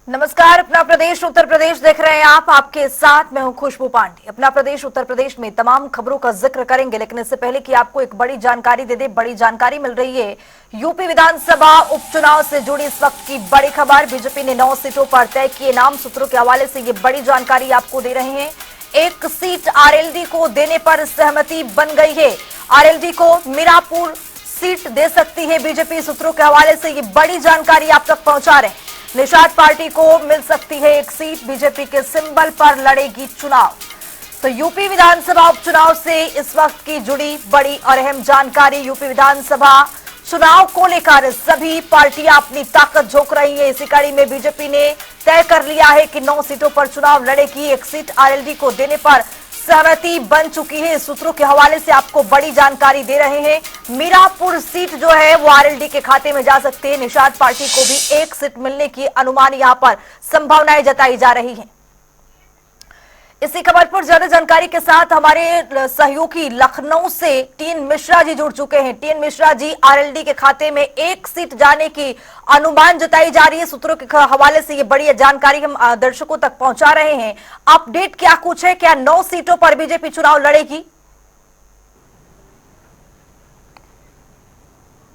नमस्कार। अपना प्रदेश उत्तर प्रदेश देख रहे हैं आप। आपके साथ मैं हूं खुशबू पांडे। अपना प्रदेश उत्तर प्रदेश में तमाम खबरों का जिक्र करेंगे, लेकिन इससे पहले कि आपको एक बड़ी जानकारी दे दे, बड़ी जानकारी मिल रही है यूपी विधानसभा उपचुनाव से जुड़ी इस वक्त की बड़ी खबर। बीजेपी ने 9 सीटों पर तय किए नाम। सूत्रों के हवाले से ये बड़ी जानकारी आपको दे रहे हैं। एक सीट आरएलडी को देने पर सहमति बन गई है। आरएलडी को मीरापुर सीट दे सकती है बीजेपी। सूत्रों के हवाले से ये बड़ी जानकारी आप तक पहुंचा रहे हैं। निषाद पार्टी को मिल सकती है एक सीट। बीजेपी के सिंबल पर लड़ेगी चुनाव। तो यूपी विधानसभा उपचुनाव से इस वक्त की जुड़ी बड़ी और अहम जानकारी। यूपी विधानसभा चुनाव को लेकर सभी पार्टियां अपनी ताकत झोंक रही है। इसी कड़ी में बीजेपी ने तय कर लिया है कि 9 सीटों पर चुनाव लड़ेगी। एक सीट आरएलडी को देने पर सहमति बन चुकी है। सूत्रों के हवाले से आपको बड़ी जानकारी दे रहे हैं। मीरापुर सीट जो है वो आरएलडी के खाते में जा सकती है। निषाद पार्टी को भी एक सीट मिलने की अनुमान यहां पर संभावनाएं जताई जा रही हैं। इसी खबर पर ज्यादा जानकारी के साथ हमारे सहयोगी लखनऊ से टीएन मिश्रा जी जुड़ चुके हैं। टीएन मिश्रा जी, आरएलडी के खाते में एक सीट जाने की अनुमान जताई जा रही है। सूत्रों के हवाले से ये बड़ी जानकारी हम दर्शकों तक पहुंचा रहे हैं। अपडेट क्या कुछ है? क्या 9 सीटों पर बीजेपी चुनाव लड़ेगी?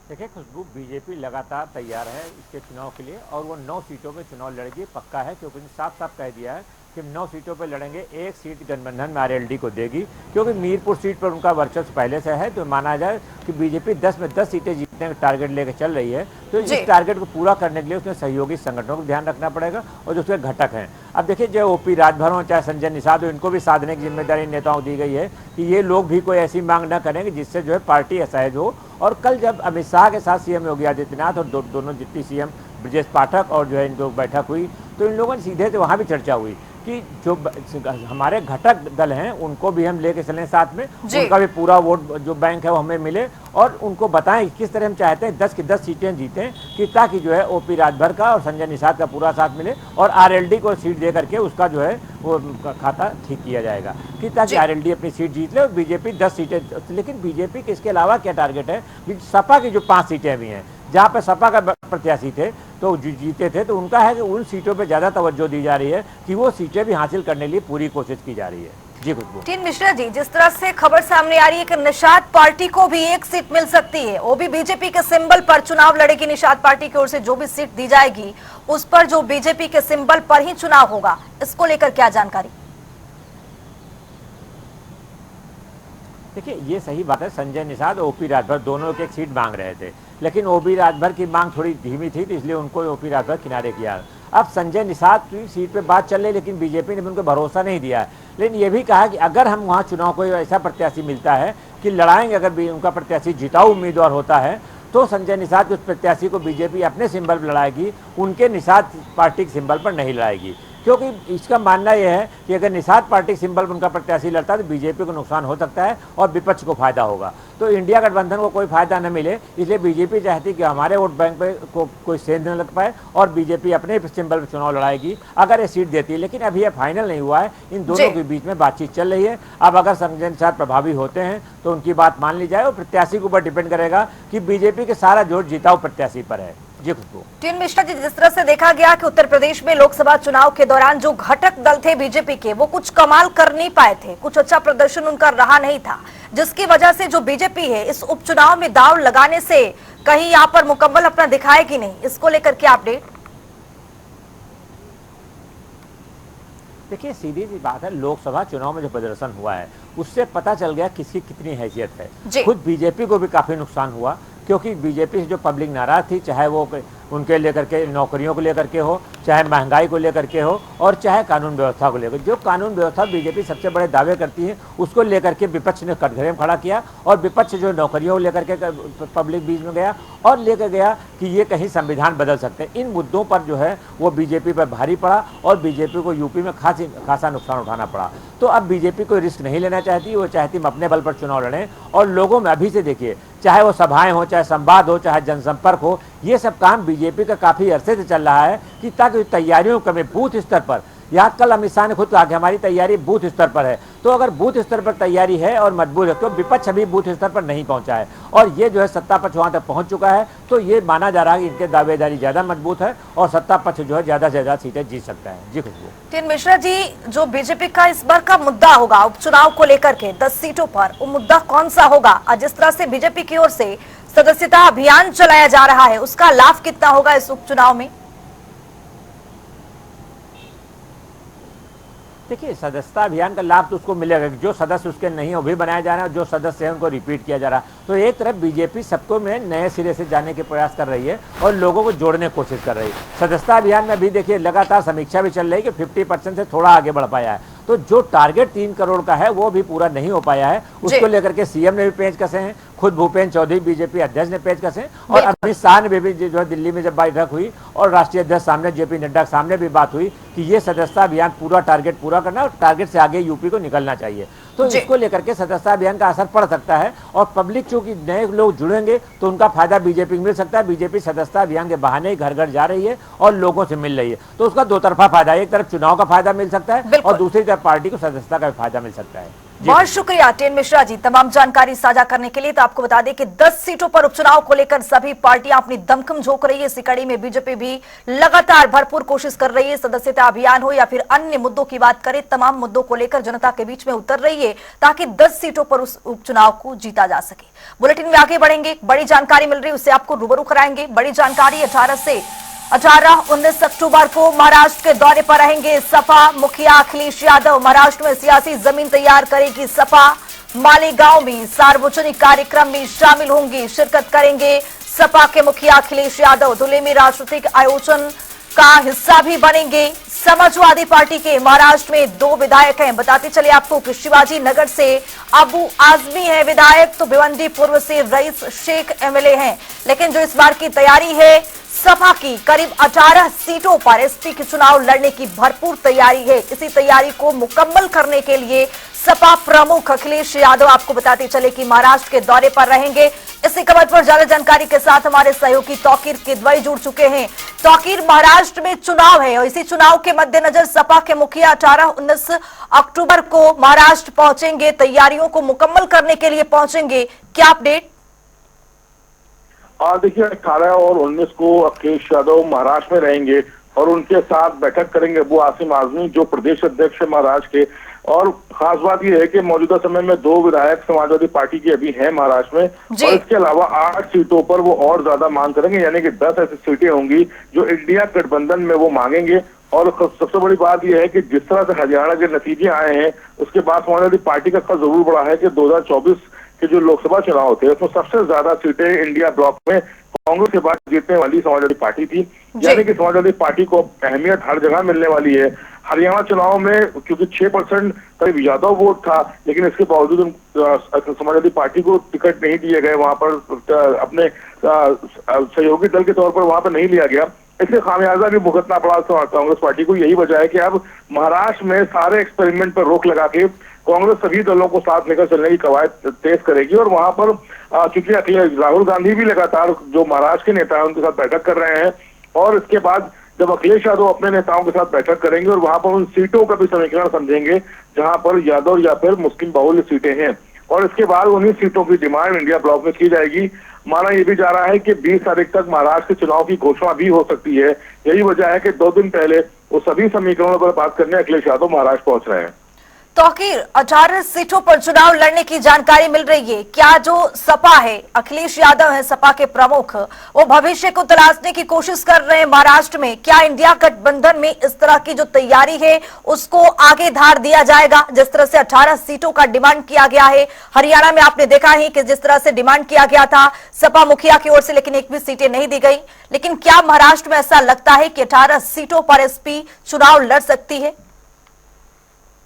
देखिए खुशबू, बीजेपी लगातार तैयार है इसके चुनाव के लिए और वो 9 सीटों में चुनाव लड़ेगी, पक्का है। क्योंकि साफ साफ कह दिया है कि 9 सीटों पर लड़ेंगे। एक सीट गठबंधन में आरएलडी को देगी, क्योंकि मीरपुर सीट पर उनका वर्चस्व पहले से है। तो माना जाए कि बीजेपी 10 में 10 सीटें जीतने का टारगेट लेकर चल रही है। तो इस टारगेट को पूरा करने के लिए उसमें सहयोगी संगठनों को ध्यान रखना पड़ेगा और जो उसके घटक हैं। अब देखिए, जो ओपी राजभर हो चाहे संजय निषाद हो, इनको भी साधने की जिम्मेदारी नेताओं दी गई है कि ये लोग भी कोई ऐसी मांग न करेंगे जिससे जो है पार्टी असहज हो। और कल जब अमित शाह के साथ सीएम योगी आदित्यनाथ और दोनों डिप्टी सीएम ब्रजेश पाठक और जो है इनको बैठक हुई, तो इन लोगों ने सीधे से वहाँ भी चर्चा हुई कि जो हमारे घटक दल हैं उनको भी हम लेके चलें साथ में, उनका भी पूरा वोट जो बैंक है वो हमें मिले और उनको बताएं किस तरह हम चाहते हैं 10 की 10 सीटें जीतें, कि ताकि जो है ओपी राजभर का और संजय निषाद का पूरा साथ मिले और आरएलडी को सीट दे करके उसका जो है वो खाता ठीक किया जाएगा, कि ताकि आरएलडी अपनी सीट जीत ले और बीजेपी 10 सीटें। लेकिन बीजेपी के इसके अलावा क्या टारगेट है? सपा की जो 5 सीटें भी हैं, जहाँ पर सपा का प्रत्याशी थे तो जीते थे, तो उनका है कि उन सीटों पे ज़्यादा तवज्जो दी जा रही है कि वो सीटें भी हासिल करने के लिए पूरी कोशिश की जा रही है। जी खुशबू। टीएन मिश्रा जी, जिस तरह से खबर सामने आ रही है कि निषाद पार्टी को भी एक सीट मिल सकती है, वो भी बीजेपी के सिंबल पर चुनाव लड़ेगी। निषाद पार्टी की ओर से जो भी सीट दी जाएगी उस पर जो बीजेपी के सिंबल पर ही चुनाव होगा, इसको लेकर क्या जानकारी? देखिए, ये सही बात है। संजय निषाद और ओपी राजभर दोनों की एक सीट मांग रहे थे, लेकिन ओपी राजभर की मांग थोड़ी धीमी थी, तो इसलिए उनको ओपी राजभर किनारे किया। अब संजय निषाद की सीट पे बात चल रही, लेकिन बीजेपी ने उनको भरोसा नहीं दिया। लेकिन ये भी कहा कि अगर हम वहाँ चुनाव को ऐसा प्रत्याशी मिलता है कि लड़ाएंगे, अगर भी उनका प्रत्याशी जिताऊ उम्मीदवार होता है, तो संजय निषाद के उस प्रत्याशी को बीजेपी अपने सिंबल पर लड़ाएगी, उनके निषाद पार्टी के सिंबल पर नहीं लड़ाएगी। क्योंकि इसका मानना यह है कि अगर निषाद पार्टी सिंबल पर उनका प्रत्याशी लड़ता है तो बीजेपी को नुकसान हो सकता है और विपक्ष को फायदा होगा। तो इंडिया गठबंधन को कोई फायदा न मिले, इसलिए बीजेपी चाहती कि हमारे वोट बैंक पे कोई सेंध न लग पाए और बीजेपी अपने सिंबल पर चुनाव लड़ाएगी अगर ये सीट देती है। लेकिन अभी यह फाइनल नहीं हुआ है, इन दोनों के बीच में बातचीत चल रही है। अब अगर संजय निषाद प्रभावी होते हैं तो उनकी बात मान ली जाए और प्रत्याशी के ऊपर डिपेंड करेगा कि बीजेपी के सारा जोर जिताऊ प्रत्याशी पर है। जी खुशबू। टीएन मिश्रा जी, जिस तरह से देखा गया कि उत्तर प्रदेश में लोकसभा चुनाव के दौरान जो घटक दल थे बीजेपी के, वो कुछ कमाल कर नहीं पाए थे, कुछ अच्छा प्रदर्शन उनका रहा नहीं था, जिसकी वजह से जो बीजेपी है इस उपचुनाव में दांव लगाने से कहीं यहाँ पर मुकम्मल अपना दिखाएगी नहीं। इसको लेकर क्या अपडेट? देखिए, सीधी सी बात है, लोकसभा चुनाव में जो प्रदर्शन हुआ है उससे पता चल गया किसकी कितनी हैसियत है। खुद बीजेपी को भी काफी नुकसान हुआ, क्योंकि बीजेपी से जो पब्लिक नाराज थी, चाहे वो उनके लेकर के नौकरियों को लेकर के हो, चाहे महंगाई को लेकर के हो और चाहे कानून व्यवस्था को लेकर। जो कानून व्यवस्था बीजेपी सबसे बड़े दावे करती है उसको लेकर के विपक्ष ने कटघरे में खड़ा किया और विपक्ष जो नौकरियों को लेकर के पब्लिक बीच में गया और लेकर गया कि ये कहीं संविधान बदल सकते हैं। इन मुद्दों पर जो है वो बीजेपी पर भारी पड़ा और बीजेपी को यूपी में खासा नुकसान उठाना पड़ा। तो अब बीजेपी कोई रिस्क नहीं लेना चाहती, वो चाहती हम अपने बल पर चुनाव लड़ें। और लोगों में अभी से देखिए, चाहे वो सभाएं हो, चाहे संवाद हो, चाहे जनसंपर्क हो, ये सब काम बीजेपी का काफ़ी अरसे से चल रहा है कि ताकि तैयारियों कमें बूथ स्तर पर यहाँ कल अमित शाह ने खुद कहा कि हमारी तैयारी बूथ स्तर पर है। तो अगर बूथ स्तर पर तैयारी है और मजबूत है तो विपक्ष अभी बूथ स्तर पर नहीं पहुंचा है और ये जो है सत्ता पक्ष वहां तक पहुंच चुका है। तो ये माना जा रहा है कि इनके दावेदारी ज्यादा मजबूत है और सत्ता पक्ष जो है ज्यादा से ज्यादा सीटें जीत सकता है। जी खुशबू। टीएन मिश्रा जी, जो बीजेपी का इस बार का मुद्दा होगा उपचुनाव को लेकर के 10 सीटों पर, वो मुद्दा कौन सा होगा? जिस तरह से बीजेपी की ओर से सदस्यता अभियान चलाया जा रहा है, उसका लाभ कितना होगा इस उपचुनाव में? देखिए, सदस्यता अभियान का लाभ तो उसको मिलेगा, जो सदस्य उसके नहीं है वो भी बनाए जा रहे हैं और जो सदस्य हैं उनको रिपीट किया जा रहा है। तो एक तरफ बीजेपी सबको में नए सिरे से जाने के प्रयास कर रही है और लोगों को जोड़ने की कोशिश कर रही है। सदस्यता अभियान में भी देखिए लगातार समीक्षा भी चल रही है कि 50% से थोड़ा आगे बढ़ पाया है। तो जो टारगेट 3 करोड़ का है वो भी पूरा नहीं हो पाया है। उसको लेकर के सीएम ने भी पेच कसे हैं, खुद भूपेंद्र चौधरी बीजेपी अध्यक्ष ने पेच कसे और अमित शाह ने भी जो है दिल्ली में जब बैठक हुई और राष्ट्रीय अध्यक्ष सामने जेपी नड्डा के सामने भी बात हुई कि ये सदस्यता अभियान पूरा टारगेट पूरा करना और टारगेट से आगे यूपी को निकलना चाहिए। तो इसको लेकर के सदस्यता अभियान का असर पड़ सकता है और पब्लिक चूंकि नए लोग जुड़ेंगे तो उनका फायदा बीजेपी को मिल सकता है। बीजेपी सदस्यता अभियान के बहाने घर घर जा रही है और लोगों से मिल रही है, तो उसका दो तरफा फायदा है। एक तरफ चुनाव का फायदा मिल सकता है और दूसरी तरफ पार्टी को सदस्यता का फायदा मिल सकता है। बहुत शुक्रिया टीएन मिश्रा जी तमाम जानकारी साझा करने के लिए। तो आपको बता दें कि 10 सीटों पर उपचुनाव को लेकर सभी पार्टियां अपनी दमखम झोंक रही है। इसी कड़ी में बीजेपी भी लगातार भरपूर कोशिश कर रही है, सदस्यता अभियान हो या फिर अन्य मुद्दों की बात करें, तमाम मुद्दों को लेकर जनता के बीच में उतर रही है ताकि 10 सीटों पर उस उपचुनाव को जीता जा सके। बुलेटिन में आगे बढ़ेंगे, बड़ी जानकारी मिल रही है उससे आपको रूबरू कराएंगे। बड़ी जानकारी 18-19 अक्टूबर को महाराष्ट्र के दौरे पर रहेंगे सपा मुखिया अखिलेश यादव। महाराष्ट्र में सियासी जमीन तैयार करेगी सपा। मालेगांव में सार्वजनिक कार्यक्रम में शामिल होंगे, शिरकत करेंगे सपा के मुखिया अखिलेश यादव। धुले में राजनीतिक आयोजन का हिस्सा भी बनेंगे। समाजवादी पार्टी के महाराष्ट्र में 2 विधायक हैं, बताते चले आपको कि शिवाजी नगर से अबू आजमी है विधायक, तो भिवंडी पूर्व से रईस शेख एमएलए हैं। लेकिन जो इस बार की तैयारी है सपा की, करीब 18 सीटों पर एसपी के चुनाव लड़ने की भरपूर तैयारी है। इसी तैयारी को मुकम्मल करने के लिए सपा प्रमुख अखिलेश यादव आपको बताते चले कि महाराष्ट्र के दौरे पर रहेंगे। इसी खबर पर ज्यादा जानकारी के साथ हमारे सहयोगी तौकीर किदवई जुड़ चुके हैं। तौकीर, महाराष्ट्र में चुनाव है और इसी चुनाव के मद्देनजर सपा के मुखिया 18-19 अक्टूबर को महाराष्ट्र पहुंचेंगे, तैयारियों को मुकम्मल करने के लिए पहुंचेंगे, क्या अपडेट? देखिए 18 और 19 को अखिलेश यादव महाराष्ट्र में रहेंगे और उनके साथ बैठक करेंगे अबू आसिम आजमी जो प्रदेश अध्यक्ष है महाराष्ट्र के। और खास बात यह है कि मौजूदा समय में 2 विधायक समाजवादी पार्टी के अभी हैं महाराष्ट्र में और इसके अलावा 8 सीटों पर वो और ज्यादा मांग करेंगे, यानी कि 10 ऐसी सीटें होंगी जो इंडिया गठबंधन में वो मांगेंगे। और सबसे बड़ी बात यह है कि जिस तरह से हरियाणा के नतीजे आए हैं उसके बाद समाजवादी पार्टी का खर्च जरूर बढ़ा है कि 2024 के जो लोकसभा चुनाव थे उसमें सबसे ज्यादा सीटें इंडिया ब्लॉक में कांग्रेस के बाद जीतने वाली समाजवादी पार्टी थी, यानी कि समाजवादी पार्टी को अहमियत हर जगह मिलने वाली है। हरियाणा चुनाव में क्योंकि 6% करीब यादव वोट था, लेकिन इसके बावजूद समाजवादी पार्टी को टिकट नहीं दिए गए, वहां पर अपने सहयोगी दल के तौर पर वहां पर नहीं लिया गया। इसलिए खामियाजा भी भुगतना पड़ा कांग्रेस पार्टी को। यही वजह है कि अब महाराष्ट्र में सारे एक्सपेरिमेंट पर रोक लगा के कांग्रेस सभी दलों को साथ लेकर चलने की कवायद तेज करेगी। और वहां पर चूंकि राहुल गांधी भी लगातार जो महाराष्ट्र के नेता हैं उनके साथ बैठक कर रहे हैं और इसके बाद जब अखिलेश यादव अपने नेताओं के साथ बैठक करेंगे और वहां पर उन सीटों का भी समीकरण समझेंगे जहां पर यादव या फिर मुस्लिम बाहुल्य सीटें हैं और इसके बाद उन्हीं सीटों की डिमांड इंडिया ब्लॉक में की जाएगी। माना यह भी जा रहा है कि 20 तारीख तक महाराष्ट्र के चुनाव की घोषणा भी हो सकती है। यही वजह है कि 2 दिन पहले वो सभी समीकरणों पर बात करने अखिलेश यादव महाराष्ट्र पहुंच रहे हैं। तौकीर, 18 सीटों पर चुनाव लड़ने की जानकारी मिल रही है। क्या जो सपा है, अखिलेश यादव है सपा के प्रमुख, वो भविष्य को तलाशने की कोशिश कर रहे हैं महाराष्ट्र में? क्या इंडिया गठबंधन में इस तरह की जो तैयारी है उसको आगे धार दिया जाएगा? जिस तरह से 18 सीटों का डिमांड किया गया है, हरियाणा में आपने देखा है कि जिस तरह से डिमांड किया गया था सपा मुखिया की ओर से, लेकिन एक भी सीटें नहीं दी गई। लेकिन क्या महाराष्ट्र में ऐसा लगता है कि 18 सीटों पर एसपी चुनाव लड़ सकती है?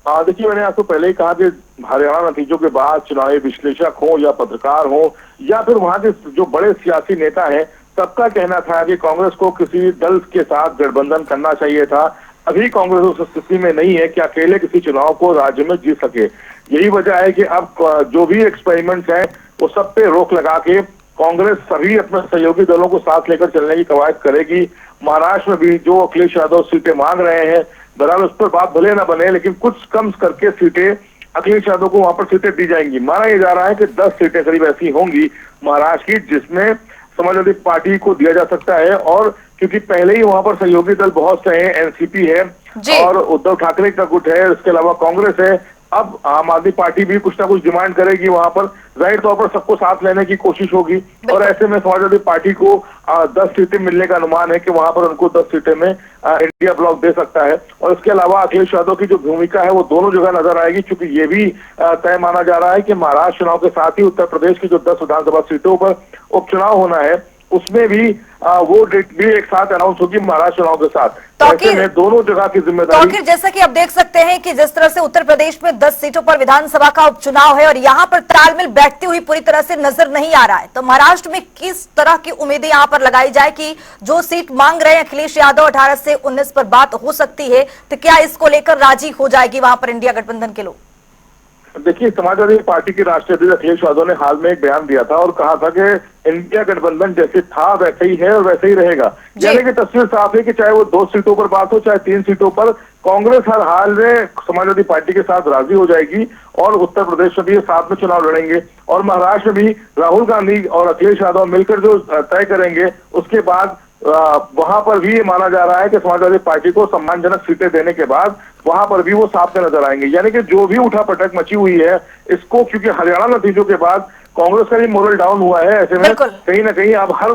देखिए, मैंने आपको पहले ही कहा कि हरियाणा नतीजों के बाद चुनावी विश्लेषक हो या पत्रकार हो या फिर वहां के जो बड़े सियासी नेता हैं, सबका कहना था कि कांग्रेस को किसी दल के साथ गठबंधन करना चाहिए था। अभी कांग्रेस उस स्थिति में नहीं है कि अकेले किसी चुनाव को राज्य में जीत सके। यही वजह है कि अब जो भी एक्सपेरिमेंट्स हैं वो सब पे रोक लगा के कांग्रेस सभी अपने सहयोगी दलों को साथ लेकर चलने की कवायद करेगी। महाराष्ट्र में भी जो अखिलेश यादव सीटें मांग रहे हैं बहरहाल उस पर बात भले ना बने, लेकिन कुछ कम करके सीटें अखिलेश यादव को वहां पर सीटें दी जाएंगी। माना यह जा रहा है कि 10 सीटें करीब ऐसी होंगी महाराष्ट्र की जिसमें समाजवादी पार्टी को दिया जा सकता है। और क्योंकि पहले ही वहां पर सहयोगी दल बहुत से हैं, एनसीपी है और उद्धव ठाकरे का गुट है, इसके अलावा कांग्रेस है। अब आम आदमी पार्टी भी कुछ ना कुछ डिमांड करेगी वहां पर, जाहिर तौर पर सबको साथ लेने की कोशिश होगी। और ऐसे में समाजवादी पार्टी को 10 सीटें मिलने का अनुमान है कि वहां पर उनको 10 सीटें में इंडिया ब्लॉक दे सकता है। और इसके अलावा अखिलेश यादव की जो भूमिका है वो दोनों जगह नजर आएगी, क्योंकि ये भी तय माना जा रहा है कि महाराष्ट्र चुनाव के साथ ही उत्तर प्रदेश की जो 10 विधानसभा सीटों पर उपचुनाव होना है उसमें भी वो डेट भी एक साथ अनाउंस होगी महाराष्ट्र चुनाव के साथ। ऐसे में दोनों जगह की जिम्मेदारी। जैसा कि आप देख सकते हैं कि जिस तरह से उत्तर प्रदेश में 10 सीटों पर विधानसभा का उपचुनाव है और यहाँ पर तालमेल बैठती हुई पूरी तरह से नजर नहीं आ रहा है, तो महाराष्ट्र में किस तरह की उम्मीदें यहाँ पर लगाई जाए कि जो सीट मांग रहे हैं अखिलेश यादव 18 से 19 पर बात हो सकती है, तो क्या इसको लेकर राजी हो जाएगी वहां पर इंडिया गठबंधन के लोग? देखिए, समाजवादी पार्टी के राष्ट्रीय अध्यक्ष अखिलेश यादव ने हाल में एक बयान दिया था और कहा था कि इंडिया गठबंधन जैसे था वैसे ही है और वैसे ही रहेगा। यानी कि तस्वीर साफ है कि चाहे वो 2 सीटों पर बात हो चाहे 3 सीटों पर, कांग्रेस हर हाल में समाजवादी पार्टी के साथ राजी हो जाएगी और उत्तर प्रदेश में भी साथ में चुनाव लड़ेंगे। और महाराष्ट्र में भी राहुल गांधी और अखिलेश यादव मिलकर जो तय करेंगे उसके बाद वहां पर भी माना जा रहा है कि समाजवादी पार्टी को सम्मानजनक सीटें देने के बाद वहां पर भी वो साथ में नजर आएंगे। यानी कि जो भी उठापटक मची हुई है इसको, क्योंकि हरियाणा नतीजों के बाद कांग्रेस का भी मोरल डाउन हुआ है, ऐसे में कहीं ना कहीं अब हर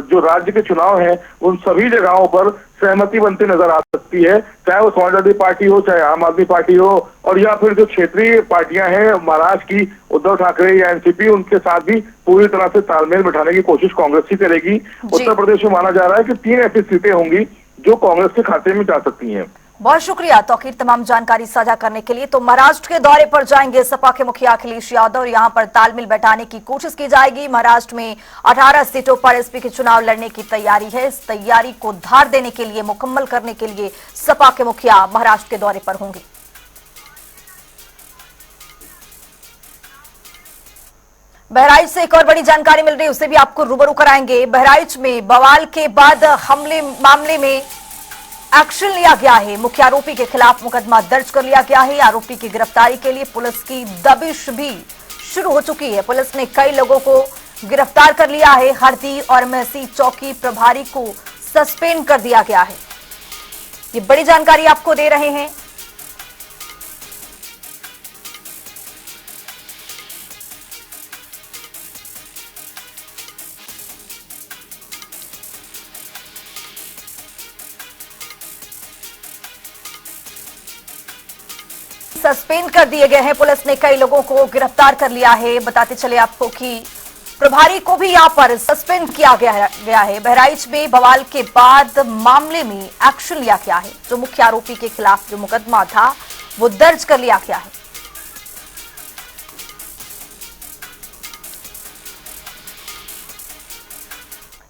जो राज्य के चुनाव हैं उन सभी जगहों पर सहमति बनती नजर आ सकती है, चाहे वो समाजवादी पार्टी हो चाहे आम आदमी पार्टी हो और या फिर जो क्षेत्रीय पार्टियां हैं महाराष्ट्र की, उद्धव ठाकरे या एनसीपी, उनके साथ भी पूरी तरह से तालमेल बिठाने की कोशिश कांग्रेस ही करेगी। उत्तर प्रदेश में माना जा रहा है कि 3 ऐसी सीटें होंगी जो कांग्रेस के खाते में जा सकती हैं। बहुत शुक्रिया तौकीर तमाम जानकारी साझा करने के लिए। तो महाराष्ट्र के दौरे पर जाएंगे सपा के मुखिया अखिलेश यादव और यहां पर तालमेल बैठाने की कोशिश की जाएगी। महाराष्ट्र में 18 सीटों पर एसपी के चुनाव लड़ने की तैयारी है। इस तैयारी को धार देने के लिए, मुकम्मल करने के लिए सपा के मुखिया महाराष्ट्र के दौरे पर होंगे। बहराइच से एक और बड़ी जानकारी मिल रही है, उसे भी आपको रूबरू कराएंगे। बहराइच में बवाल के बाद हमले मामले में एक्शन लिया गया है। मुख्य आरोपी के खिलाफ मुकदमा दर्ज कर लिया गया है। आरोपी की गिरफ्तारी के लिए पुलिस की दबिश भी शुरू हो चुकी है। पुलिस ने कई लोगों को गिरफ्तार कर लिया है। हरदी और महसी चौकी प्रभारी को सस्पेंड कर दिया गया है। ये बड़ी जानकारी आपको दे रहे हैं। सस्पेंड कर दिए गए हैं। पुलिस ने कई लोगों को गिरफ्तार कर लिया है। बताते चले आपको कि प्रभारी को भी यहां पर सस्पेंड किया गया है। बहराइच में बवाल के बाद मामले में एक्शन लिया गया है। जो मुख्य आरोपी के खिलाफ जो मुकदमा था वो दर्ज कर लिया गया है।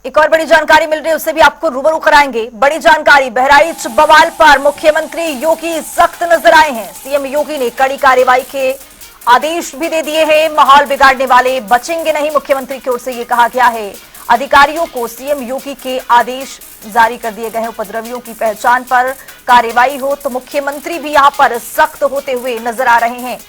एक और बड़ी जानकारी मिल रही है, उससे भी आपको रूबरू कराएंगे। बड़ी जानकारी, बहराइच बवाल पर मुख्यमंत्री योगी सख्त नजर आए हैं। सीएम योगी ने कड़ी कार्रवाई के आदेश भी दे दिए हैं। माहौल बिगाड़ने वाले बचेंगे नहीं, मुख्यमंत्री की ओर से ये कहा गया है। अधिकारियों को सीएम योगी के आदेश जारी कर दिए गए हैं। उपद्रवियों की पहचान पर कार्रवाई हो तो मुख्यमंत्री भी यहाँ पर सख्त होते हुए नजर आ रहे हैं।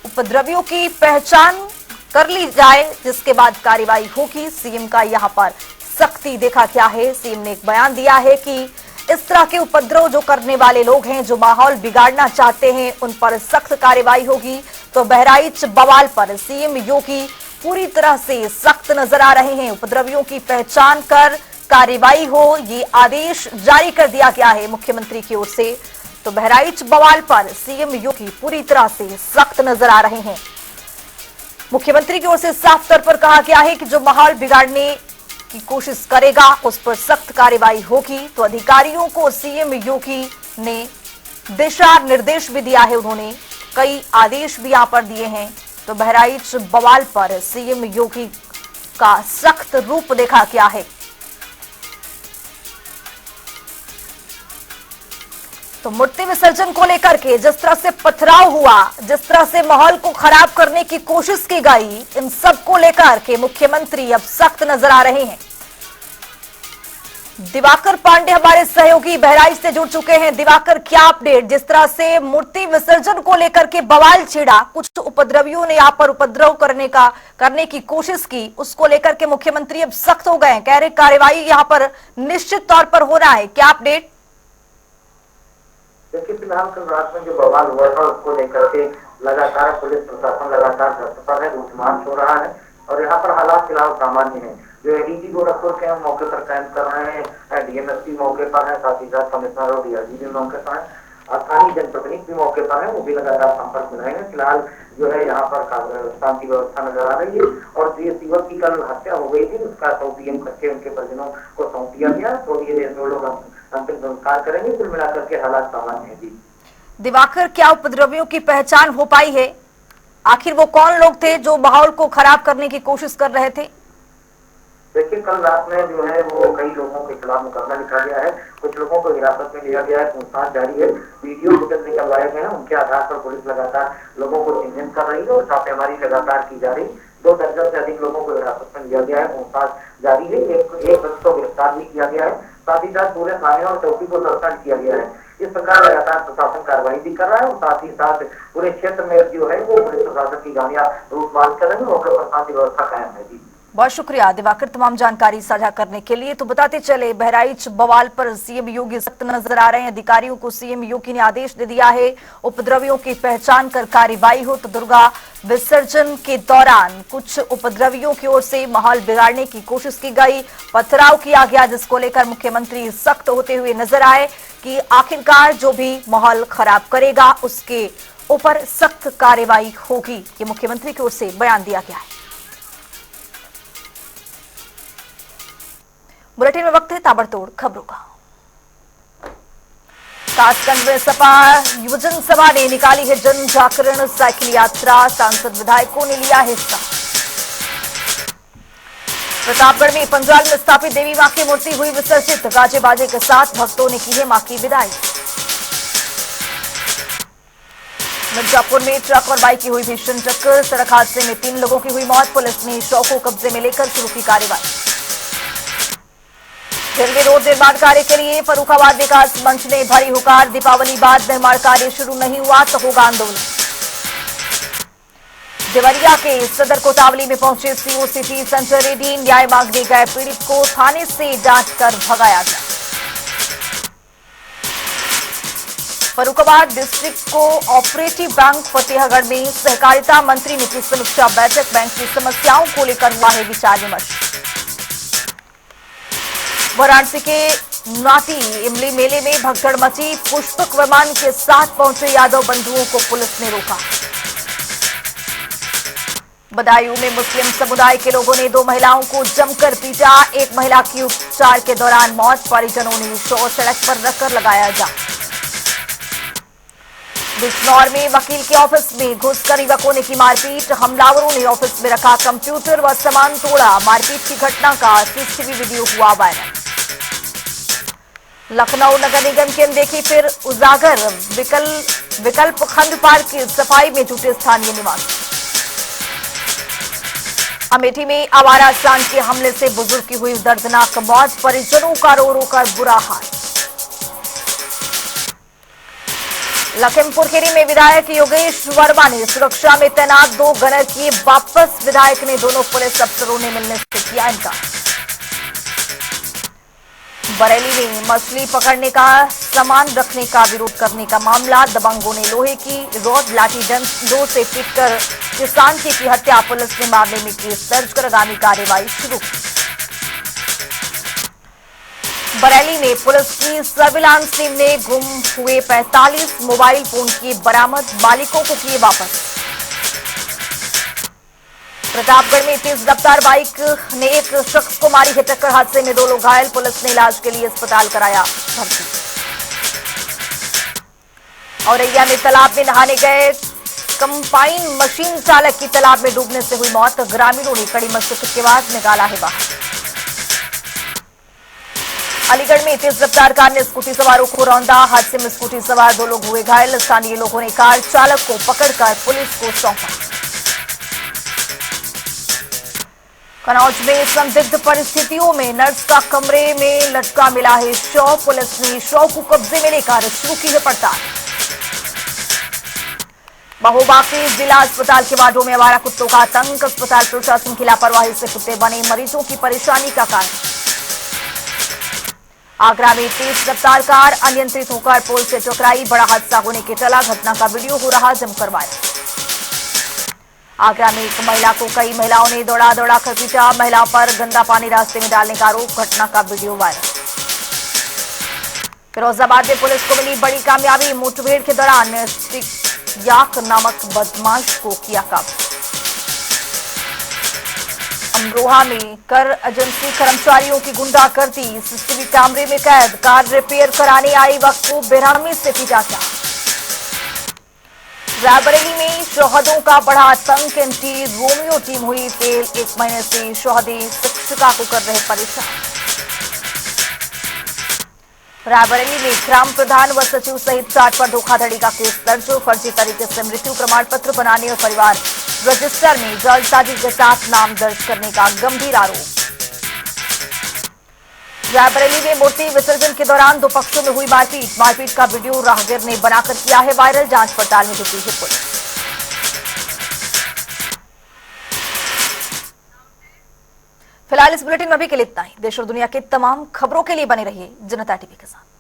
उपद्रवियों की पहचान कर ली जाए जिसके बाद कार्रवाई होगी। सीएम का यहाँ पर सख्ती देखा गया है। सीएम ने एक बयान दिया है कि इस तरह के उपद्रव जो करने वाले लोग हैं, जो माहौल बिगाड़ना चाहते हैं, उन पर सख्त कार्रवाई होगी। तो बहराइच बवाल पर सीएम योगी पूरी तरह से सख्त नजर आ रहे हैं। उपद्रवियों की पहचान कर कार्रवाई हो, ये आदेश जारी कर दिया गया है मुख्यमंत्री की ओर से। तो बहराइच बवाल पर सीएम योगी पूरी तरह से सख्त नजर आ रहे हैं। मुख्यमंत्री की ओर से साफ तौर पर कहा गया है कि जो माहौल बिगाड़ने की कोशिश करेगा उस पर सख्त कार्रवाई होगी। तो अधिकारियों को सीएम योगी ने दिशा निर्देश भी दिया है। उन्होंने कई आदेश भी यहां पर दिए हैं। तो बहराइच बवाल पर सीएम योगी का सख्त रूप देखा गया है। तो मूर्ति विसर्जन को लेकर के जिस तरह से पथराव हुआ, जिस तरह से माहौल को खराब करने की कोशिश की गई, इन सब को लेकर के मुख्यमंत्री अब सख्त नजर आ रहे हैं। दिवाकर पांडे हमारे सहयोगी बहराइच से जुड़ चुके हैं। दिवाकर, क्या अपडेट? जिस तरह से मूर्ति विसर्जन को लेकर के बवाल छिड़ा, कुछ उपद्रवियों ने यहाँ पर उपद्रव करने की कोशिश की, उसको लेकर के मुख्यमंत्री अब सख्त हो गए हैं, कह रहे कार्रवाई यहाँ पर निश्चित तौर पर होना है, क्या अपडेट? देखिए, फिलहाल कल रात में जो बवाल हुआ था उसको लेकर के लगातार पुलिस प्रशासन लगातार गश्त पर है, रूट मार्च हो रहा है और यहाँ पर हालात फिलहाल सामान्य है। जो एडीजी गोरखपुर के हम मौके पर कैंप कर रहे हैं, डीएमएसपी मौके पर है, साथ ही साथ कमिश्नर और डीआईजी भी मौके पर है, स्थानीय जनप्रतिनिधि भी मौके पर है, वो भी लगातार संपर्क में रहेंगे। फिलहाल जो है यहाँ पर शांति व्यवस्था नजर आ रही है और जो युवक की कल हत्या हो गई थी उसका 100 पीएम करके उनके परिजनों को सौंप दिया गया, तो ये दो लोग अंतिम संस्कार करेंगे। कुल मिलाकर के हालात सामान्य है। जी दिवाकर, क्या उपद्रवियों की पहचान हो पाई है? आखिर वो कौन लोग थे जो माहौल को खराब करने की कोशिश कर रहे थे? देखिए, कल रात में जो है वो कई लोगों के खिलाफ मुकदमा लिखा गया है, कुछ लोगों को हिरासत में लिया गया है, पूछताछ जारी है, वीडियो फुटेज निकलवाए गए हैं, उनके आधार पर पुलिस लगातार लोगों को चिन्हित कर रही है और छापेमारी लगातार की जा रही। 2 दर्जन से अधिक लोगों को हिरासत में लिया गया है, पूछताछ जारी है, एक शख्स को गिरफ्तार भी किया गया है, साथ ही साथ पूरे थाने और चौकी को सस्पेंड किया गया है। इस प्रकार लगातार प्रशासन कार्रवाई भी कर रहा है और साथ ही साथ पूरे क्षेत्र में जो है वो पुलिस प्रशासन की गाड़ियां रूट मार्च कर रही है, मौके पर शांति व्यवस्था कायम है। जी बहुत शुक्रिया दिवाकर तमाम जानकारी साझा करने के लिए। तो बताते चले, बहराइच बवाल पर सीएम योगी सख्त नजर आ रहे हैं। अधिकारियों को सीएम योगी ने आदेश दे दिया है, उपद्रवियों की पहचान कर कार्रवाई हो। तो दुर्गा विसर्जन के दौरान कुछ उपद्रवियों की ओर से माहौल बिगाड़ने की कोशिश की गई, पथराव किया गया, जिसको लेकर मुख्यमंत्री सख्त होते हुए नजर आए कि आखिरकार जो भी माहौल खराब करेगा उसके ऊपर सख्त कार्रवाई होगी। ये मुख्यमंत्री की ओर से बयान दिया गया है। बुलेटिन में वक्त है ताबड़तोड़ खबरों का। कासगंज में सपा युवजन सभा ने निकाली है जन जागरण साइकिल यात्रा, सांसद विधायकों ने लिया हिस्सा। प्रतापगढ़ में पंजाल में स्थापित देवी मां की मूर्ति हुई विसर्जित, गाजे बाजे के साथ भक्तों ने की है मां की विदाई। मिर्जापुर में ट्रक और बाइक की हुई भीषण टक्कर, सड़क हादसे में 3 लोगों की हुई मौत, पुलिस ने शव को कब्जे में लेकर शुरू की कार्रवाई। रेलवे रोड निर्माण कार्य के लिए फर्रुखाबाद विकास मंच ने भरी हुकार, दीपावली बाद निर्माण कार्य शुरू नहीं हुआ तो होगा आंदोलन। देवरिया के सदर कोतावली में पहुंचे सीओ सिटी संजय रेड्डी, न्याय मांगने गए पीड़ित को थाने से डांट कर भगाया गया। Farrukhabad district co operative bank Fatehgarh में सहकारिता मंत्री ने की समीक्षा बैठक, बैंक की समस्याओं को लेकर हुआ है विचार विमर्श। वाराणसी के नाटी इमली मेले में भगदड़ मची, पुष्पक विमान के साथ पहुंचे यादव बंधुओं को पुलिस ने रोका। बदायूं में मुस्लिम समुदाय के लोगों ने 2 महिलाओं को जमकर पीटा, एक महिला की उपचार के दौरान मौत, परिजनों ने शव सड़क पर रखकर लगाया जा। बिजनौर में वकील के ऑफिस में घुसकर युवकों ने की मारपीट, हमलावरों ने ऑफिस में रखा कंप्यूटर व सामान तोड़ा, मारपीट की घटना का सीसीटीवी वीडियो हुआ वायरल। लखनऊ नगर निगम की अनदेखी फिर उजागर, विकल्प खंड पार्क की सफाई में जुटे स्थानीय निवासी। अमेठी में आवारा सांड के हमले से बुजुर्ग की हुई दर्दनाक मौत, परिजनों का रो रो कर बुरा हाल। लखीमपुर खीरी में विधायक योगेश वर्मा ने सुरक्षा में तैनात 2 गनर किए वापस, विधायक ने दोनों पुलिस अफसरों ने मिलने से किया इनकार। बरेली में मछली पकड़ने का सामान रखने का विरोध करने का मामला, दबंगों ने लोहे की रॉड लाठी डंडों से पीटकर किसान की हत्या, पुलिस ने मामले में केस दर्ज कर आगामी कार्रवाई शुरू। बरेली में पुलिस की सर्विलांस टीम ने गुम हुए 45 मोबाइल फोन किए बरामद, मालिकों को किए वापस। प्रतापगढ़ में तेज रफ्तार बाइक ने एक शख्स को मारी है टक्कर, हादसे में 2 लोग घायल, पुलिस ने इलाज के लिए अस्पताल कराया भर्ती। औरैया में तालाब में नहाने गए कंबाइन मशीन चालक की तालाब में डूबने से हुई मौत, ग्रामीणों ने कड़ी मशक्कत के बाद निकाला है बाहर। अलीगढ़ में तेज रफ्तार कार ने स्कूटी सवारों को रौंदा, हादसे में स्कूटी सवार 2 लोग हुए घायल, स्थानीय लोगों ने कार चालक को पकड़कर पुलिस को सौंपा। कनौज में संदिग्ध परिस्थितियों में नर्स का कमरे में लटका मिला है शव। पुलिस ने शव को कब्जे में लेकर शुरू की है पड़ताल। महोबा के जिला अस्पताल के वार्डों में आवारा कुत्तों का आतंक। अस्पताल प्रशासन की लापरवाही से कुत्ते बने मरीजों की परेशानी का कारण। आगरा में तेज रफ्तार कार अनियंत्रित होकर पोल से टकराई। बड़ा हादसा होने के चला। घटना का वीडियो हो रहा जमकर वायरल। आगरा में एक महिला को कई महिलाओं ने दौड़ा दौड़ा कर पीटा। महिला पर गंदा पानी रास्ते में डालने का आरोप। घटना का वीडियो वायरल। फिरोजाबाद में पुलिस को मिली बड़ी कामयाबी। मुठभेड़ के दौरान याक नामक बदमाश को किया काबू। अमरोहा में कर एजेंसी कर्मचारियों की गुंडागर्दी। सीसीटीवी कैमरे में कैद। कार रिपेयर कराने आई वक्त को बेरहमी से पीटा गया। रायबरेली में शोहदों का बड़ा आतंक। एंटी रोमियो टीम हुई फेल। 1 महीने से शोहदे शिक्षिका को कर रहे परेशान। रायबरेली में ग्राम प्रधान व सचिव सहित 60 पर धोखाधड़ी का केस दर्ज। फर्जी तरीके से मृत्यु प्रमाण पत्र बनाने और परिवार रजिस्टर में जालसाजी के साथ नाम दर्ज करने का गंभीर आरोप। रायबरेली में मूर्ति विसर्जन के दौरान 2 पक्षों में हुई मारपीट। मारपीट का वीडियो राहगीर ने बनाकर किया है वायरल। जांच पड़ताल में जुटी है पुलिस। फिलहाल इस बुलेटिन में अभी के लिए इतना ही। देश और दुनिया की तमाम खबरों के लिए बने रहिए जनता टीवी के साथ।